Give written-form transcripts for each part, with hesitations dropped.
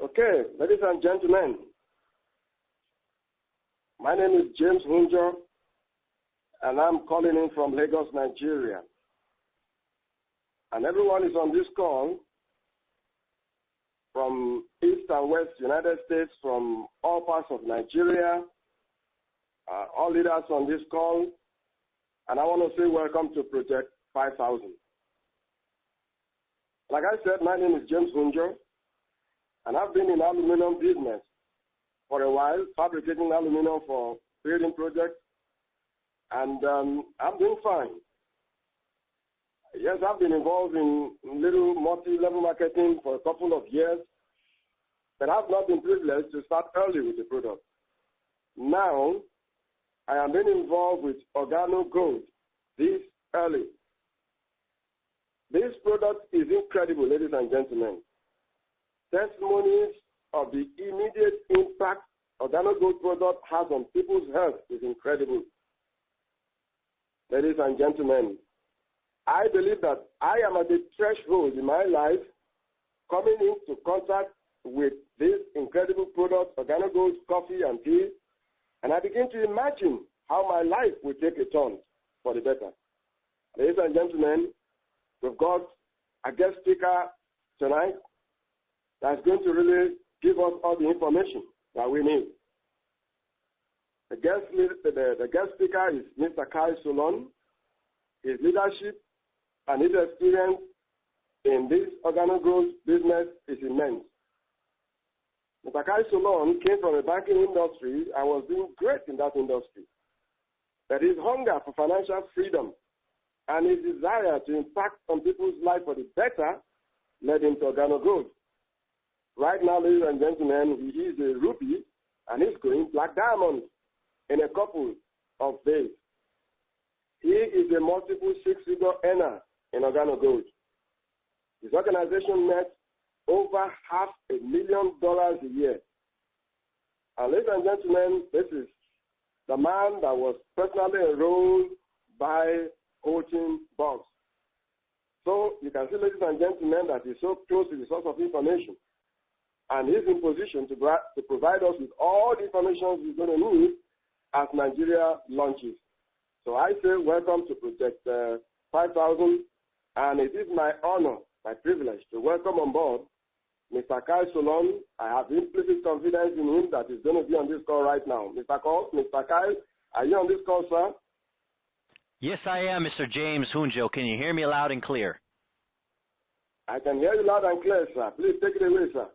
Okay, ladies and gentlemen, my name is James Hunjo, and I'm calling in from Lagos, Nigeria. And everyone is on this call from East and West United States, from all parts of Nigeria, all leaders on this call, and I want to say welcome to Project 5000. Like I said, my name is James Hunjo, and I've been in aluminum business for a while, fabricating aluminum for building projects, and I'm doing fine. Yes, I've been involved in little multi-level marketing for a couple of years, but I've not been privileged to start early with the product. Now, I am being involved with Organo Gold this early. This product is incredible, ladies and gentlemen. Testimonies of the immediate impact Organo Gold product has on people's health is incredible. Ladies and gentlemen, I believe that I am at the threshold in my life coming into contact with this incredible product, Organo Gold coffee and tea, and I begin to imagine how my life will take a turn for the better. Ladies and gentlemen, we've got a guest speaker tonight that's going to really give us all the information that we need. The guest speaker is Mr. Kai Solon. His leadership and his experience in this Organo Gold business is immense. Mr. Kai Solon came from a banking industry and was doing great in that industry. But his hunger for financial freedom and his desire to impact on people's life for the better led him to Organo Gold. Right now, ladies and gentlemen, he is a rupee and he's going black diamond in a couple of days. He is a multiple six-figure earner in Organo Gold. His organization met over $500,000 a year. And ladies and gentlemen, this is the man that was personally enrolled by Coaching Box. So you can see, ladies and gentlemen, that he's so close to the source of information. And he's in position to provide us with all the information we're going to need as Nigeria launches. So I say welcome to Project 5000, and it is my honor, my privilege to welcome on board Mr. Kai Solon. I have implicit confidence in him that he's going to be on this call right now. Mr. Kai, are you on this call, sir? Yes, I am, Mr. James Hunjo. Can you hear me loud and clear? I can hear you loud and clear, sir. Please take it away, sir.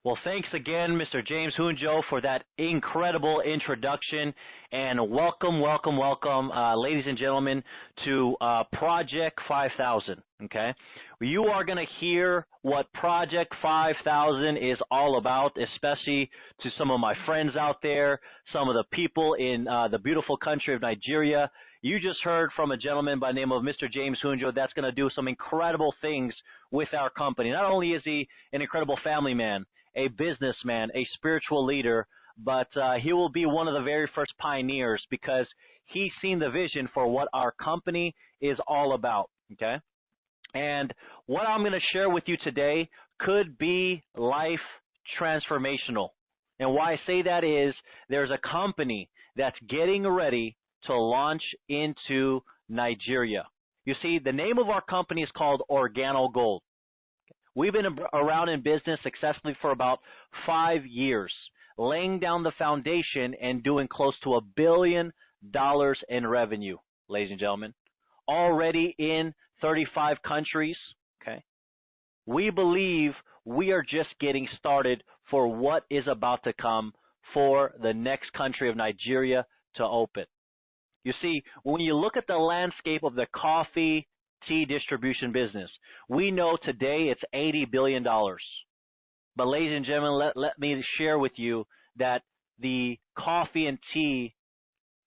Well, thanks again, Mr. James Hunjo, for that incredible introduction, and welcome, ladies and gentlemen, to Project 5000, okay? You are going to hear what Project 5000 is all about, especially to some of my friends out there, some of the people in the beautiful country of Nigeria. You just heard from a gentleman by the name of Mr. James Hunjo that's going to do some incredible things with our company. Not only is he an incredible family man, a businessman, a spiritual leader, but he will be one of the very first pioneers because he's seen the vision for what our company is all about, okay? And what I'm going to share with you today could be life transformational. And why I say that is there's a company that's getting ready to launch into Nigeria. You see, the name of our company is called Organo Gold. We've been around in business successfully for about 5 years, laying down the foundation and doing close to $1 billion in revenue, ladies and gentlemen. Already in 35 countries, okay? We believe we are just getting started for what is about to come for the next country of Nigeria to open. You see, when you look at the landscape of the coffee, tea distribution business, we know today it's $80 billion. But ladies and gentlemen, let me share with you that the coffee and tea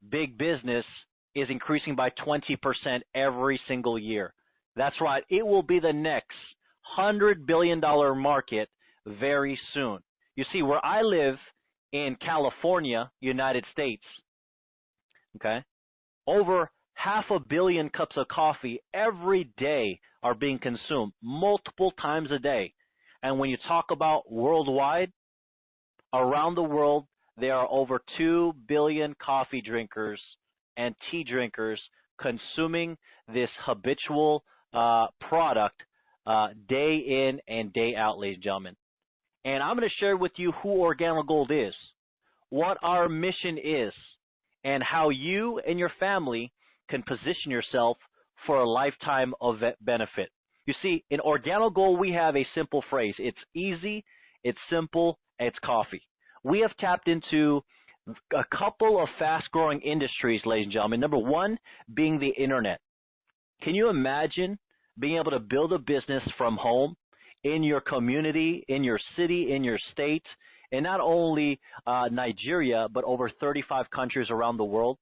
big business is increasing by 20% every single year. That's right. It will be the next $100 billion market very soon. You see, where I live in California, United States, okay, over 500 million cups of coffee every day are being consumed multiple times a day. And when you talk about worldwide, around the world, there are over 2 billion coffee drinkers and tea drinkers consuming this habitual product day in and day out, ladies and gentlemen. And I'm going to share with you who OrganoGold is, what our mission is, and how you and your family can position yourself for a lifetime of benefit. You see, in OrganoGold, we have a simple phrase. It's easy, it's simple, and it's coffee. We have tapped into a couple of fast-growing industries, ladies and gentlemen. Number one being the internet. Can you imagine being able to build a business from home, in your community, in your city, in your state, and not only Nigeria, but over 35 countries around the world?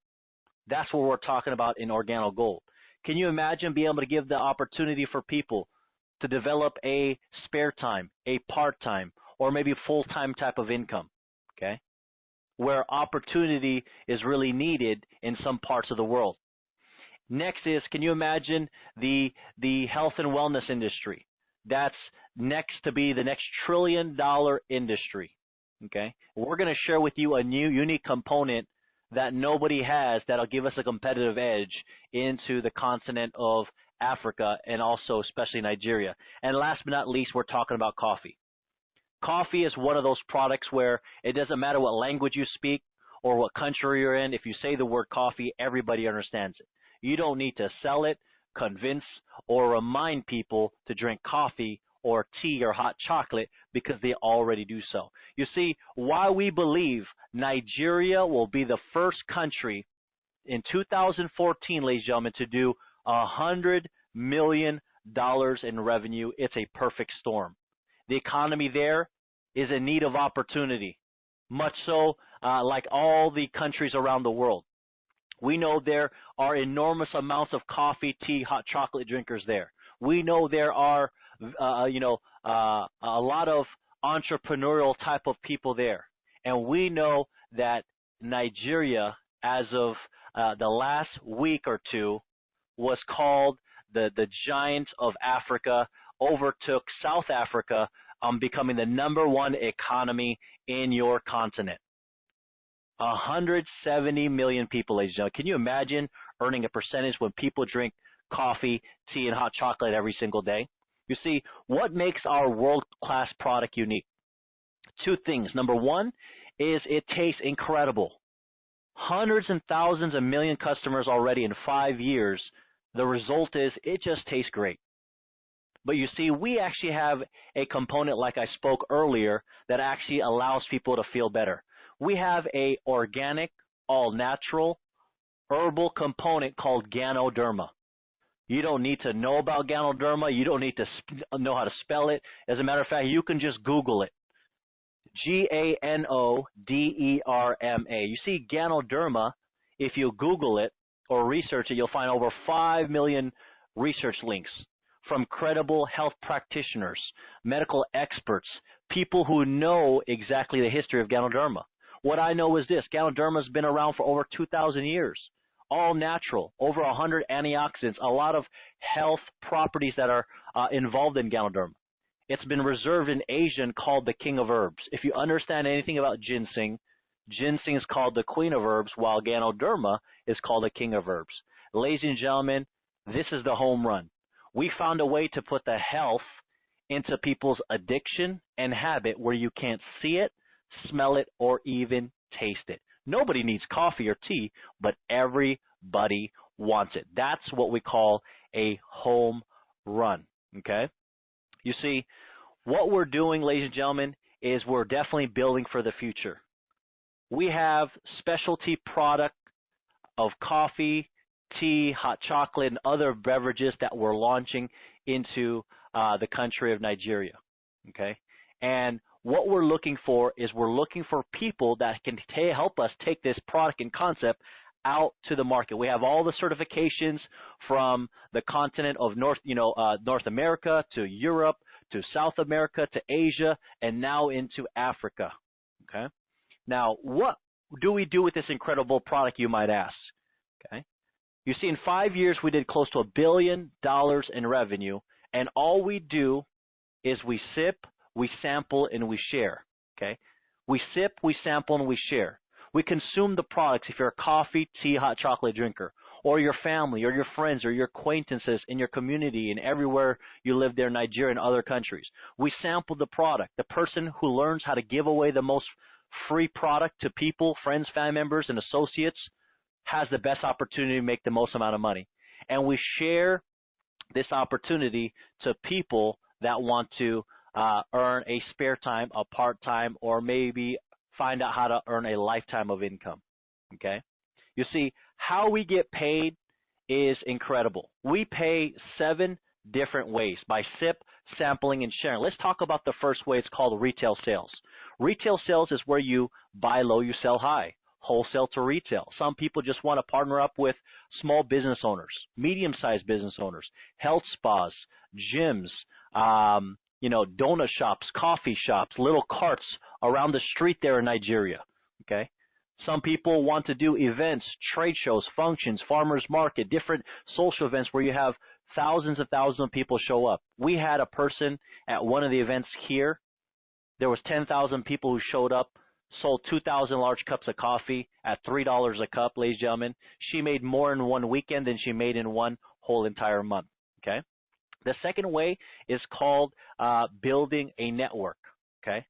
That's what we're talking about in OrganoGold. Can you imagine being able to give the opportunity for people to develop a spare time, a part-time, or maybe full-time type of income, okay, where opportunity is really needed in some parts of the world? Next is, can you imagine the health and wellness industry? That's next to be the next trillion-dollar industry, okay? We're going to share with you a new unique component that nobody has that'll give us a competitive edge into the continent of Africa and also especially Nigeria. And last but not least, we're talking about coffee. Coffee is one of those products where it doesn't matter what language you speak or what country you're in. If you say the word coffee, everybody understands it. You don't need to sell it, convince, or remind people to drink coffee or tea or hot chocolate because they already do so. You see, why we believe Nigeria will be the first country in 2014, ladies and gentlemen, to do $100 million in revenue. It's a perfect storm. The economy there is in need of opportunity, much so like all the countries around the world. We know there are enormous amounts of coffee, tea, hot chocolate drinkers there. We know there are, a lot of entrepreneurial type of people there. And we know that Nigeria, as of the last week or two, was called the giant of Africa, overtook South Africa, becoming the #1 economy in your continent. 170 million people, ladies and gentlemen. Can you imagine earning a percentage when people drink coffee, tea, and hot chocolate every single day? You see, what makes our world-class product unique? Two things. Number one is it tastes incredible. Hundreds and thousands of million customers already in 5 years. The result is it just tastes great. But you see, we actually have a component, like I spoke earlier, that actually allows people to feel better. We have a organic, all-natural, herbal component called Ganoderma. You don't need to know about Ganoderma. You don't need to know how to spell it. As a matter of fact, you can just Google it. Ganoderma. You see, Ganoderma, if you Google it or research it, you'll find over 5 million research links from credible health practitioners, medical experts, people who know exactly the history of Ganoderma. What I know is this: Ganoderma has been around for over 2,000 years, all natural, over 100 antioxidants, a lot of health properties that are involved in Ganoderma. It's been reserved in Asia and called the king of herbs. If you understand anything about ginseng, ginseng is called the queen of herbs, while Ganoderma is called the king of herbs. Ladies and gentlemen, this is the home run. We found a way to put the health into people's addiction and habit where you can't see it, smell it, or even taste it. Nobody needs coffee or tea, but everybody wants it. That's what we call a home run, okay? You see, what we're doing, ladies and gentlemen, is we're definitely building for the future. We have specialty product of coffee, tea, hot chocolate, and other beverages that we're launching into the country of Nigeria, okay? And what we're looking for is we're looking for people that can help us take this product and concept out to the market. We have all the certifications from the continent of North America to Europe to South America to Asia and now into Africa. Okay. Now, what do we do with this incredible product, you might ask? Okay. You see, in 5 years we did close to $1 billion in revenue, and all we do is we sip, we sample, and we share, okay? We sip, we sample, and we share. We consume the products if you're a coffee, tea, hot chocolate drinker, or your family, or your friends, or your acquaintances in your community and everywhere you live there in Nigeria and other countries. We sample the product. The person who learns how to give away the most free product to people, friends, family members, and associates has the best opportunity to make the most amount of money. And we share this opportunity to people that want to earn a spare time, a part-time, or maybe find out how to earn a lifetime of income, okay? You see, how we get paid is incredible. We pay 7 different ways, by sip, sampling, and sharing. Let's talk about the first way. It's called retail sales. Retail sales is where you buy low, you sell high, wholesale to retail. Some people just want to partner up with small business owners, medium-sized business owners, health spas, gyms, donut shops, coffee shops, little carts around the street there in Nigeria, okay? Some people want to do events, trade shows, functions, farmers market, different social events where you have thousands and thousands of people show up. We had a person at one of the events here. There was 10,000 people who showed up, sold 2,000 large cups of coffee at $3 a cup, ladies and gentlemen. She made more in one weekend than she made in one whole entire month, okay? The second way is called building a network, okay?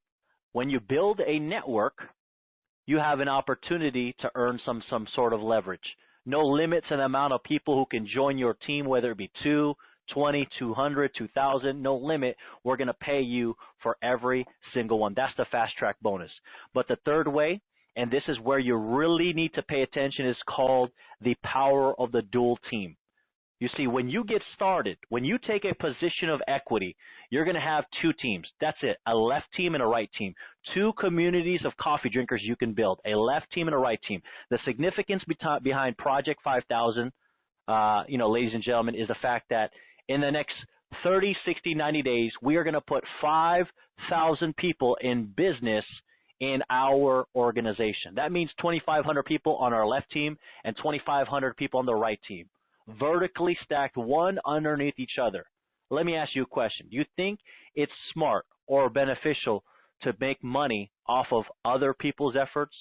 When you build a network, you have an opportunity to earn some sort of leverage. No limits in the amount of people who can join your team, whether it be 2, 20, 200, 2,000, no limit. We're going to pay you for every single one. That's the fast track bonus. But the third way, and this is where you really need to pay attention, is called the power of the dual team. You see, when you get started, when you take a position of equity, you're going to have 2 teams. That's it, a left team and a right team. 2 communities of coffee drinkers you can build, a left team and a right team. The significance behind Project 5000, ladies and gentlemen, is the fact that in the next 30, 60, 90 days, we are going to put 5,000 people in business in our organization. That means 2,500 people on our left team and 2,500 people on the right team, vertically stacked, one underneath each other. Let me ask you a question. Do you think it's smart or beneficial to make money off of other people's efforts,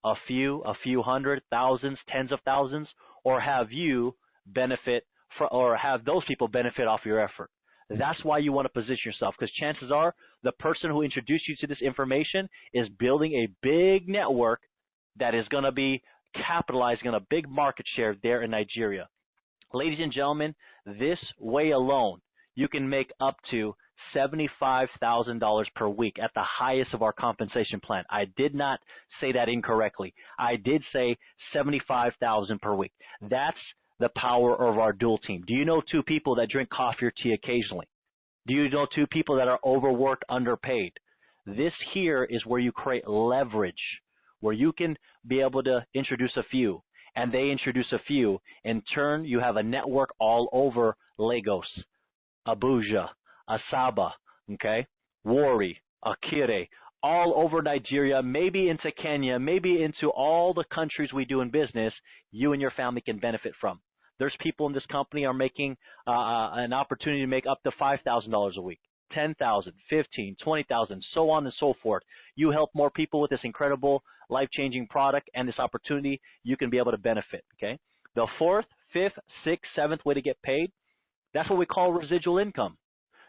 a few hundred, thousands, tens of thousands, or have you benefit or have those people benefit off your effort? That's why you want to position yourself, because chances are the person who introduced you to this information is building a big network that is going to be capitalizing on a big market share there in Nigeria. Ladies and gentlemen, this way alone, you can make up to $75,000 per week at the highest of our compensation plan. I did not say that incorrectly. I did say $75,000 per week. That's the power of our dual team. Do you know 2 people that drink coffee or tea occasionally? Do you know 2 people that are overworked, underpaid? This here is where you create leverage, where you can be able to introduce a few, and they introduce a few. In turn, you have a network all over Lagos, Abuja, Asaba, okay, Warri, Akire, all over Nigeria, maybe into Kenya, maybe into all the countries we do in business, you and your family can benefit from. There's people in this company are making an opportunity to make up to $5,000 a week, 10,000, 15, 20,000, so on and so forth. You help more people with this incredible life-changing product and this opportunity, you can be able to benefit, okay? The 4th, 5th, 6th, 7th way to get paid, that's what we call residual income.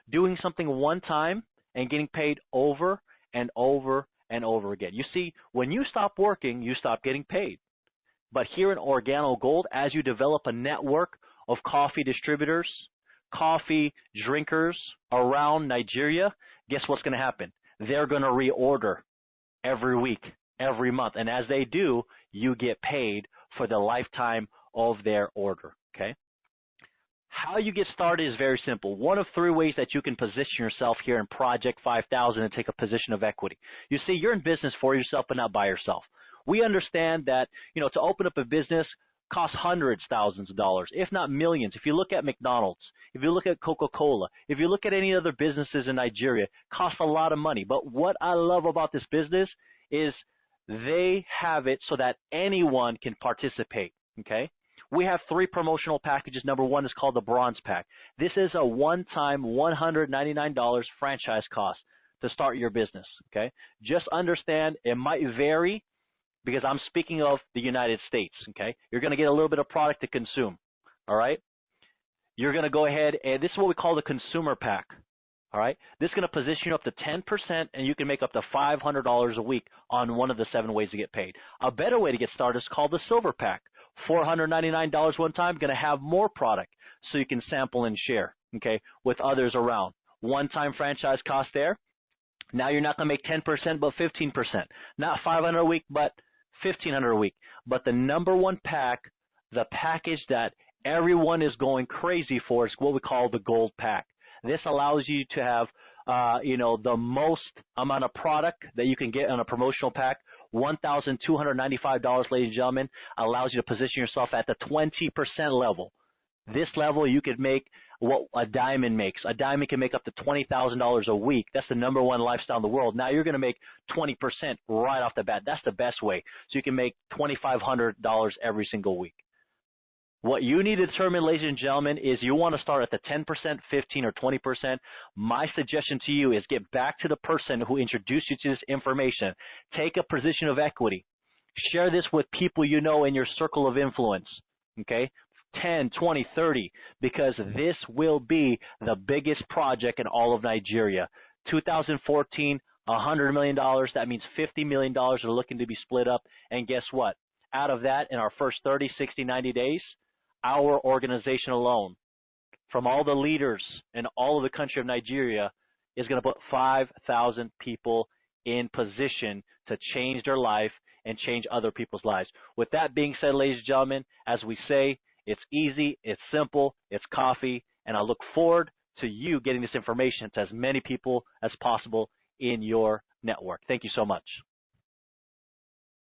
Doing something one time and getting paid over and over and over again. You see, when you stop working, you stop getting paid. But here in Organo Gold, as you develop a network of coffee distributors, coffee drinkers around Nigeria, guess what's going to happen? They're going to reorder every week, every month. And as they do, you get paid for the lifetime of their order, okay? How you get started is very simple. One of 3 ways that you can position yourself here in Project 5000 and take a position of equity. You see, you're in business for yourself, but not by yourself. We understand that, to open up a business costs hundreds, thousands of dollars, if not millions. If you look at McDonald's, if you look at Coca-Cola, if you look at any other businesses in Nigeria, it costs a lot of money. But what I love about this business is they have it so that anyone can participate, okay? We have 3 promotional packages. Number 1 is called the Bronze Pack. This is a one-time $199 franchise cost. to start your business, okay? Just understand it might vary because I'm speaking of the United States, okay? You're going to get a little bit of product to consume, all right? You're going to go ahead, and this is what we call the consumer pack, all right? This is going to position you up to 10%, and you can make up to $500 a week on one of the 7 ways to get paid. A better way to get started is called the silver pack. $499 one time, going to have more product so you can sample and share, okay, with others around. One-time franchise cost there. Now you're not going to make 10%, but 15%. Not $500 a week, but $1,500 a week. But the number one pack, the package that everyone is going crazy for, is what we call the gold pack. This allows you to have, the most amount of product that you can get on a promotional pack. $1,295, ladies and gentlemen, allows you to position yourself at the 20% level. This level, you could make what a diamond makes. A diamond can make up to $20,000 a week. That's the number one lifestyle in the world. Now you're going to make 20% right off the bat. That's the best way. So you can make $2,500 every single week. What you need to determine, ladies and gentlemen, is you want to start at the 10%, 15, or 20%. My suggestion to you is get back to the person who introduced you to this information. Take a position of equity. Share this with people you know in your circle of influence, okay? 10, 20, 30, because this will be the biggest project in all of Nigeria. 2014, $100 million. That means $50 million are looking to be split up. And guess what? Out of that, in our first 30, 60, 90 days, our organization alone, from all the leaders in all of the country of Nigeria, is going to put 5,000 people in position to change their life and change other people's lives. With that being said, ladies and gentlemen, as we say, it's easy, it's simple, it's coffee, and I look forward to you getting this information to as many people as possible in your network. Thank you so much.